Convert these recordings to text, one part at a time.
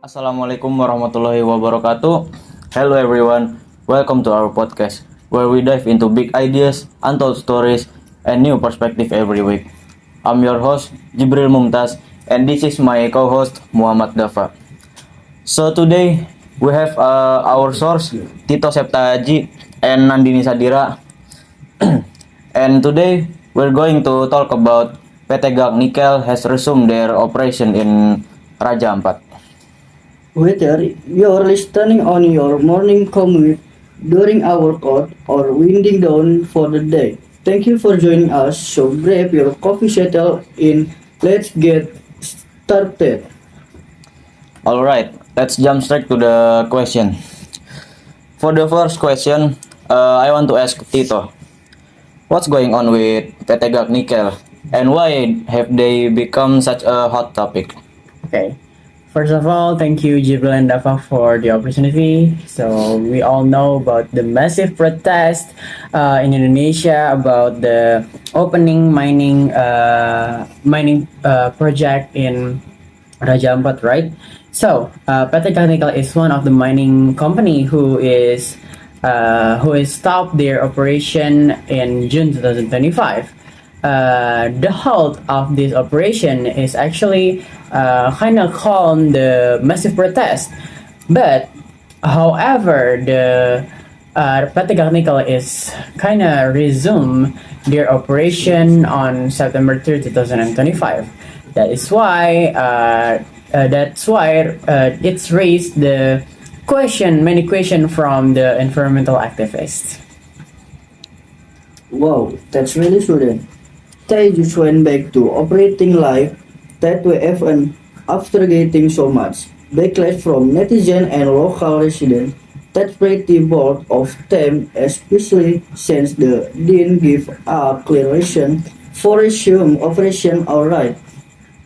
Assalamualaikum warahmatullahi wabarakatuh. Hello everyone, welcome to our podcast where we dive into big ideas, untold stories, and new perspective every week. I'm your host Jibril Mumtaz, and this is my co-host Muhammad Dafa. So today we have our source Tito Septahaji and Nandini Sadira, and today we're going to talk about PT Gag Nikel has resumed their operation in Raja Ampat. Whether you're listening on your morning commute, during our workout, or winding down for the day, thank you for joining us. So grab your coffee, settle in. Let's get started. Alright, let's jump straight to the question. For the first question, I want to ask Tito, what's going on with PT Gag Nikel and why have they become such a hot topic? Okay. First of all, thank you, Jibril and Dafa, for the opportunity. So we all know about the massive protest in Indonesia about the opening mining project in Raja Ampat, right? So PT Technical is one of the mining company who is stopped their operation in June 2025. The halt of this operation is actually kind of calm the massive protest, but however the PT Nickel is kind of resume their operation on September 3, 2025. That's why it's raised the many questions from the environmental activists. Wow, that's really sudden. They just went back to operating live that way even after getting so much backlash from netizens and local residents. That's pretty bold of them, especially since they didn't give a clear reason for resume operation. Alright,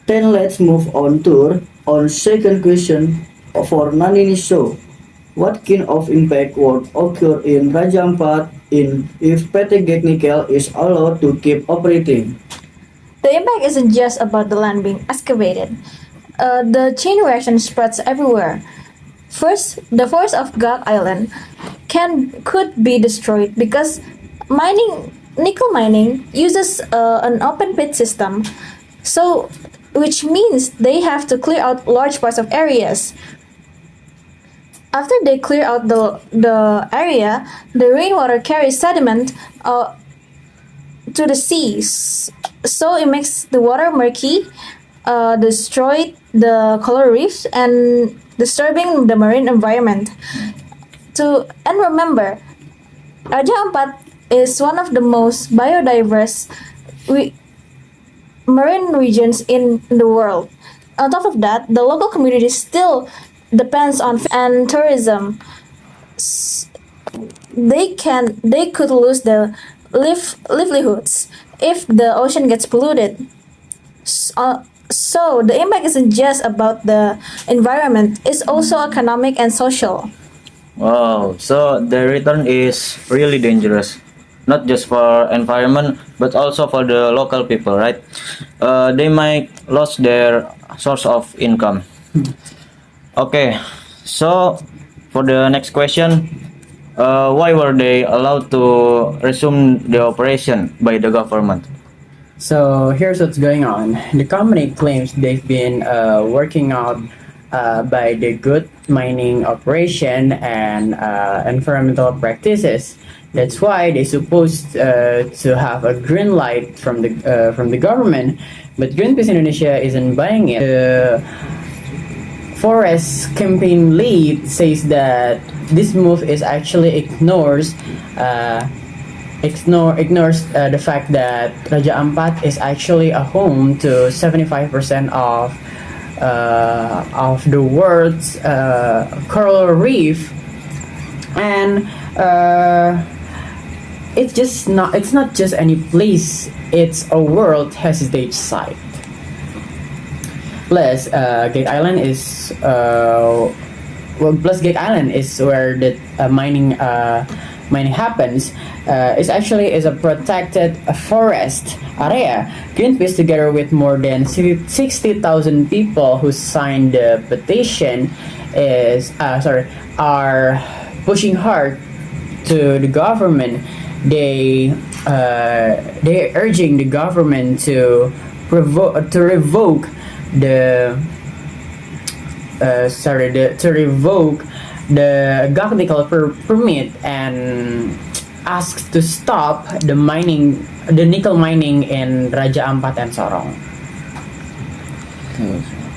then let's move on second question for Nandini. So, what kind of impact would occur in Raja Ampat if PT Gag Nikel is allowed to keep operating? The impact isn't just about the land being excavated. The chain reaction spreads everywhere. First, the forest of Gag Island could be destroyed because nickel mining uses an open pit system, so which means they have to clear out large parts of areas. After they clear out the area, the rainwater carries sediment to the seas, so it makes the water murky, destroy the coral reefs, and disturbing the marine environment. And remember, Raja Ampat is one of the most biodiverse marine regions in the world. On top of that, the local community still depends on and tourism. They could lose their livelihoods if the ocean gets polluted. So the impact isn't just about the environment; it's also economic and social. Wow, so the return is really dangerous, not just for environment but also for the local people, right? They might lose their source of income. Okay, so for the next question, why were they allowed to resume the operation by the government? So here's what's going on. The company claims they've been working out by the good mining operation and environmental practices. That's why they're supposed to have a green light from the government, but Greenpeace Indonesia isn't buying it. The forest campaign lead says that this move is actually ignores the fact that Raja Ampat is actually a home to 75% of the world's coral reef, and it's not just any place, it's a World Heritage Site. Plus, Gag Island is where the mining happens, is actually is a protected forest area. Greenpeace, together with more than 60,000 people who signed the petition, are pushing hard to the government. They urging the government to revoke the to revoke the Gak nickel permit and asks to stop the nickel mining in Raja Ampat and Sorong.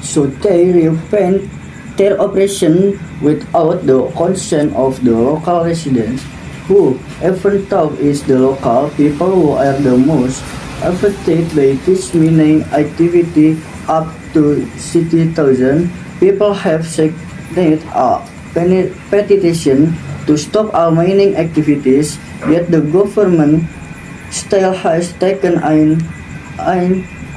So they reopened their operation without the consent of the local residents, who even though is the local people who are the most affected by this mining activity. Up to 60,000 people have signed a petition to stop all mining activities, yet the government still has taken an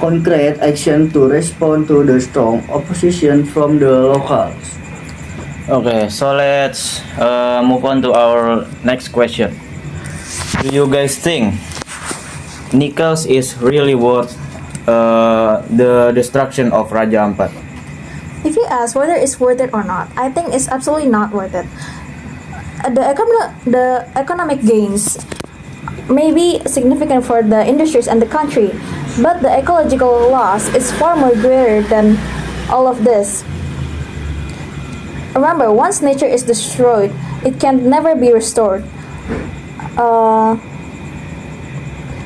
concrete action to respond to the strong opposition from the locals. Okay, so let's move on to our next question. Do you guys think nickels is really worth the destruction of Raja Ampat? If you ask whether it's worth it or not, I think it's absolutely not worth it. The economic gains may be significant for the industries and the country, but the ecological loss is far more greater than all of this. Remember, once nature is destroyed, it can never be restored.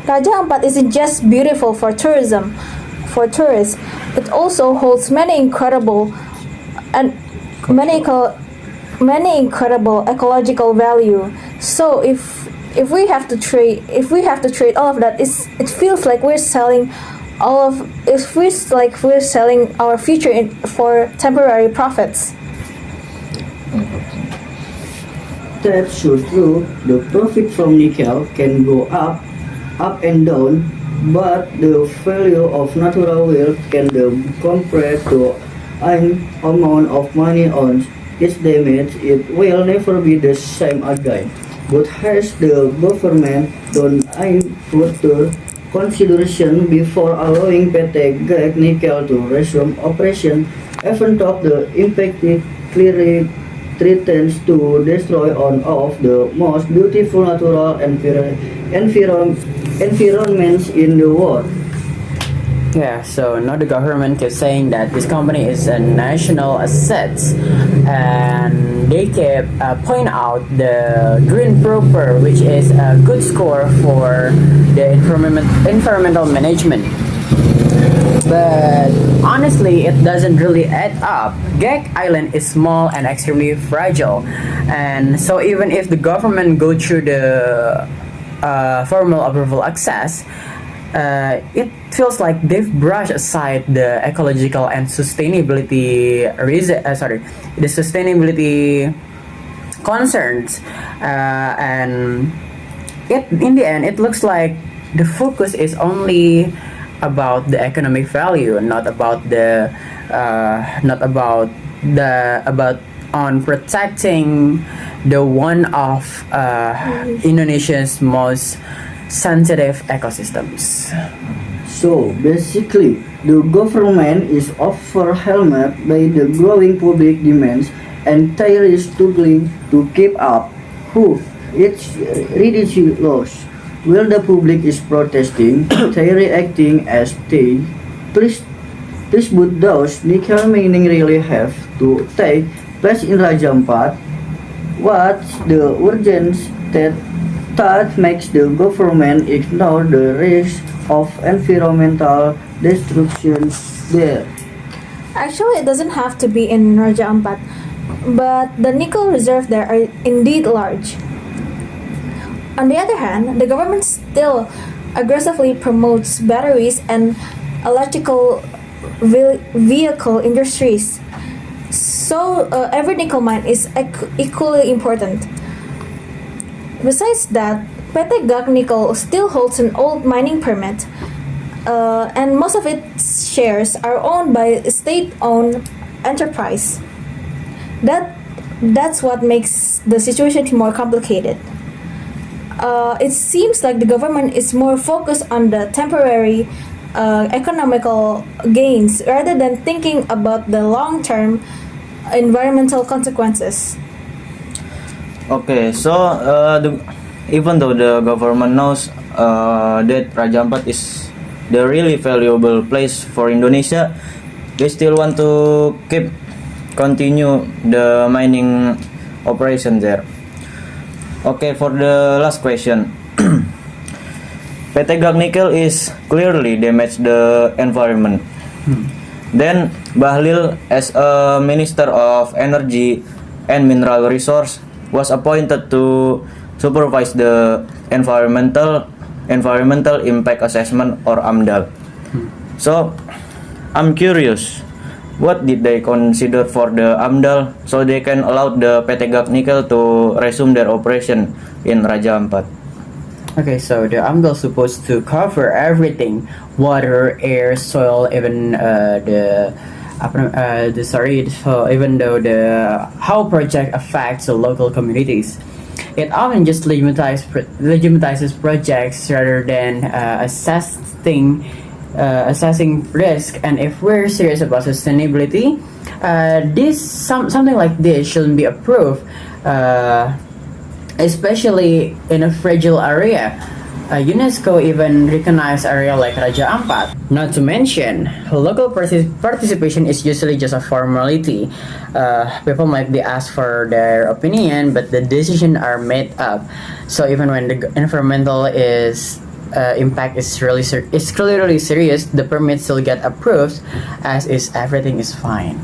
Raja Ampat isn't just beautiful for tourism, for tourists. It also holds many incredible ecological value. So if we have to trade all of that, it feels like we're selling our future for temporary profits. That's so true. The profit from nickel can go up and down, but the value of natural wealth can be compared to an amount of money on its damage. It will never be the same again. But has the government done put to consideration before allowing PT Gak Nickel to resume operation, even though the impact clearly threatens to destroy one of the most beautiful natural environments in the world? Yeah, so now the government keeps saying that this company is a national asset, and they kept point out the green proper, which is a good score for the environmental management. But honestly, it doesn't really add up. Gag Island is small and extremely fragile, and so even if the government go through the formal approval access, it feels like they've brushed aside the ecological and sustainability the sustainability concerns, and in the end, it looks like the focus is only about the economic value, not about on protecting the one of Indonesia's most sensitive ecosystems. So basically, the government is overwhelmed by the growing public demands and they are struggling to keep up. It's ridiculous. While the public is protesting, they are reacting as they please would those nickel mining really have to take place in Raja Ampat? What's the urgency that makes the government ignore the risk of environmental destruction there? Actually, it doesn't have to be in Raja Ampat, but the nickel reserves there are indeed large. On the other hand, the government still aggressively promotes batteries and electrical vehicle industries. So every nickel mine is equally important. Besides that, PT Gak Nickel still holds an old mining permit, and most of its shares are owned by a state-owned enterprise. That's what makes the situation more complicated. it seems like the government is more focused on the temporary economical gains rather than thinking about the long-term environmental consequences. Okay, so even though the government knows that Raja Ampat is the really valuable place for Indonesia, they still want to continue the mining operation there. Okay, for the last question. PT Gag Nikel is clearly damage the environment. Then Bahlil, as a Minister of Energy and Mineral Resource, was appointed to supervise the environmental impact assessment or AMDAL. So I'm curious, what did they consider for the AMDAL so they can allow the PT Gag Nikel to resume their operation in Raja Ampat? Okay, so the AMDAL is supposed to cover everything: water, air, soil, even even though the how project affects the local communities. It often just legitimizes projects rather than assessing risk. And if we're serious about sustainability, something like this shouldn't be approved, especially in a fragile area. UNESCO even recognized area like Raja Ampat. Not to mention, local participation is usually just a formality. People might be asked for their opinion, but the decisions are made up. So even when the environmental impact is clearly serious, the permit still get approved, as is everything is fine.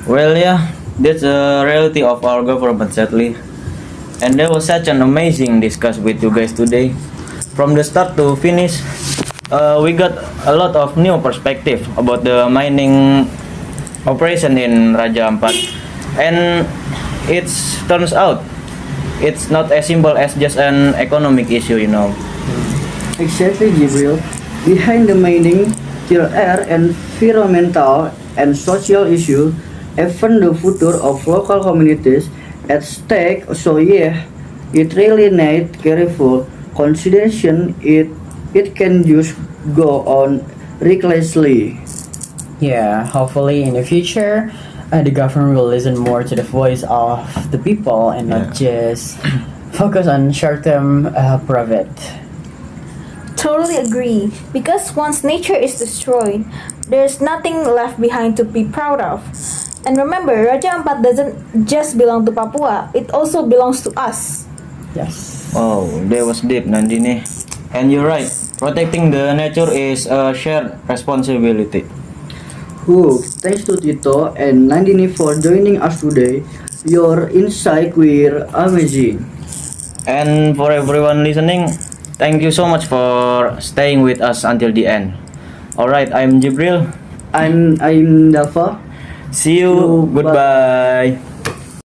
Well, yeah, that's a reality of our government, sadly. And that was such an amazing discussion with you guys today. From the start to finish, we got a lot of new perspective about the mining operation in Raja Ampat. And it turns out it's not as simple as just an economic issue, you know. Exactly, Jibril. Behind the mining, there are environmental and social issues, even the future of local communities at stake. So yeah, it really needs careful consideration. It can just go on recklessly. Yeah, hopefully in the future, the government will listen more to the voice of the people and not just focus on short-term profit. Totally agree. Because once nature is destroyed, there's nothing left behind to be proud of. And remember, Raja Ampat doesn't just belong to Papua, it also belongs to us. Yes. Oh, that was deep, Nandini. And you're right, protecting the nature is a shared responsibility. Thanks to Tito and Nandini for joining us today. Your insight were amazing. And for everyone listening, thank you so much for staying with us until the end. Alright, I'm Jibril. I'm Dava. See you. Goodbye.